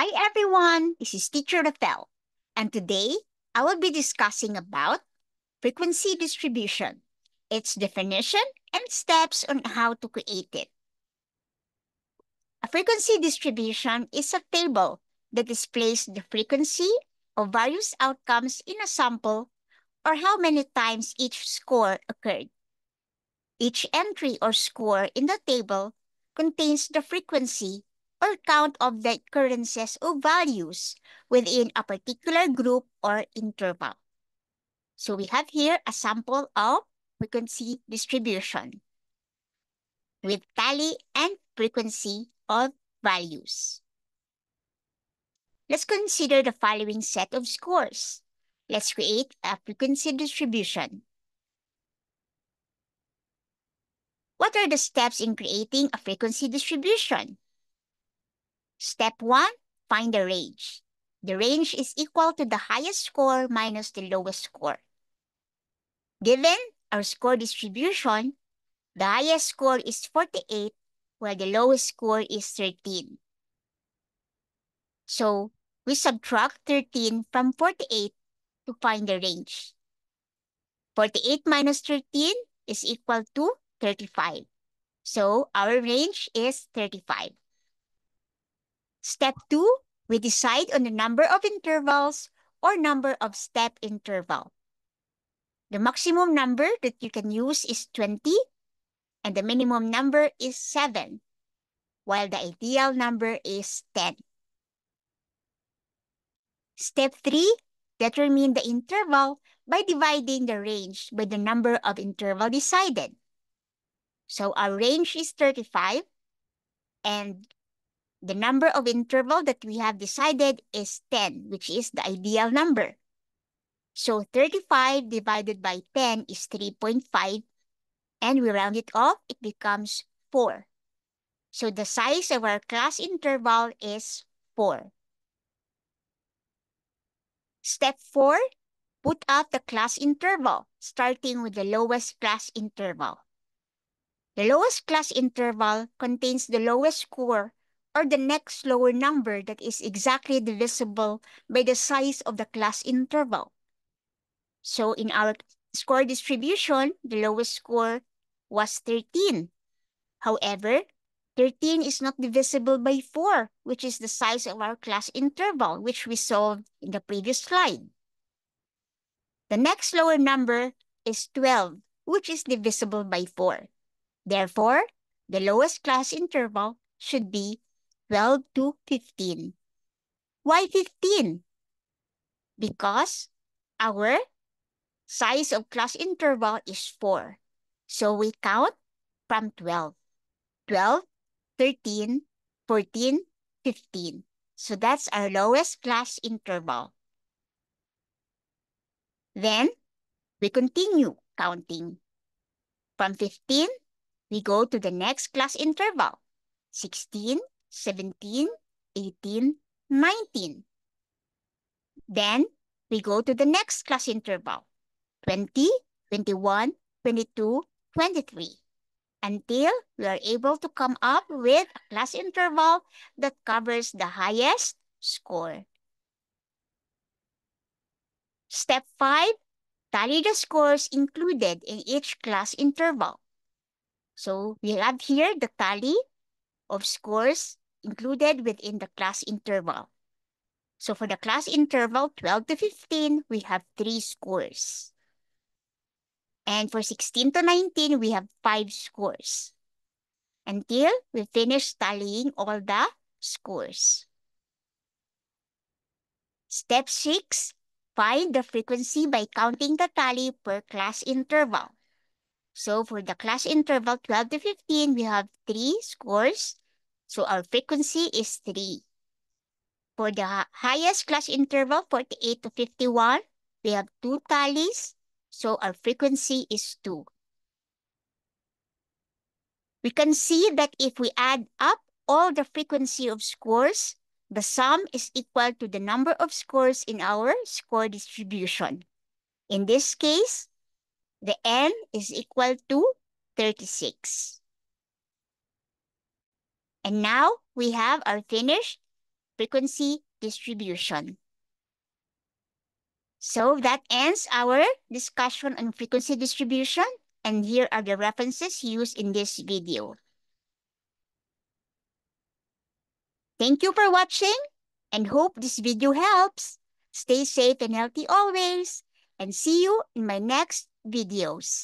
Hi everyone, this is Teacher Rafael, and today I will be discussing about frequency distribution, its definition, and steps on how to create it. A frequency distribution is a table that displays the frequency of various outcomes in a sample or how many times each score occurred. Each entry or score in the table contains the frequency or count of the occurrences of values within a particular group or interval. So we have here a sample of frequency distribution with tally and frequency of values. Let's consider the following set of scores. Let's create a frequency distribution. What are the steps in creating a frequency distribution? Step 1, find the range. The range is equal to the highest score minus the lowest score. Given our score distribution, the highest score is 48, while the lowest score is 13. So, we subtract 13 from 48 to find the range. 48 minus 13 is equal to 35. So, our range is 35. Step 2, we decide on the number of intervals or number of step interval. The maximum number that you can use is 20 and the minimum number is 7, while the ideal number is 10. Step 3, determine the interval by dividing the range by the number of interval decided. So our range is 35 and the number of interval that we have decided is 10, which is the ideal number. So 35 divided by 10 is 3.5, and we round it off, it becomes 4. So the size of our class interval is 4. Step 4, put out the class interval, starting with the lowest class interval. The lowest class interval contains the lowest score or the next lower number that is exactly divisible by the size of the class interval. So in our score distribution, the lowest score was 13. However, 13 is not divisible by 4, which is the size of our class interval, which we solved in the previous slide. The next lower number is 12, which is divisible by 4. Therefore, the lowest class interval should be 12 to 15. Why 15? Because our size of class interval is 4. So we count from 12. 12, 13, 14, 15. So that's our lowest class interval. Then, we continue counting. From 15, we go to the next class interval. 16, 17, 18, 19. Then, we go to the next class interval. 20, 21, 22, 23. Until we are able to come up with a class interval that covers the highest score. Step 5, tally the scores included in each class interval. So we have here the tally of scores included within the class interval. So for the class interval 12 to 15, we have 3 scores. And for 16 to 19, we have 5 scores. Until we finish tallying all the scores. Step 6, find the frequency by counting the tally per class interval. So for the class interval 12 to 15, we have 3 scores. So our frequency is 3. For the highest class interval, 48 to 51, we have 2 tallies. So our frequency is 2. We can see that if we add up all the frequency of scores, the sum is equal to the number of scores in our score distribution. In this case, the n is equal to 36. And now we have our finished frequency distribution. So that ends our discussion on frequency distribution, and here are the references used in this video. Thank you for watching and hope this video helps. Stay safe and healthy always, and see you in my next videos.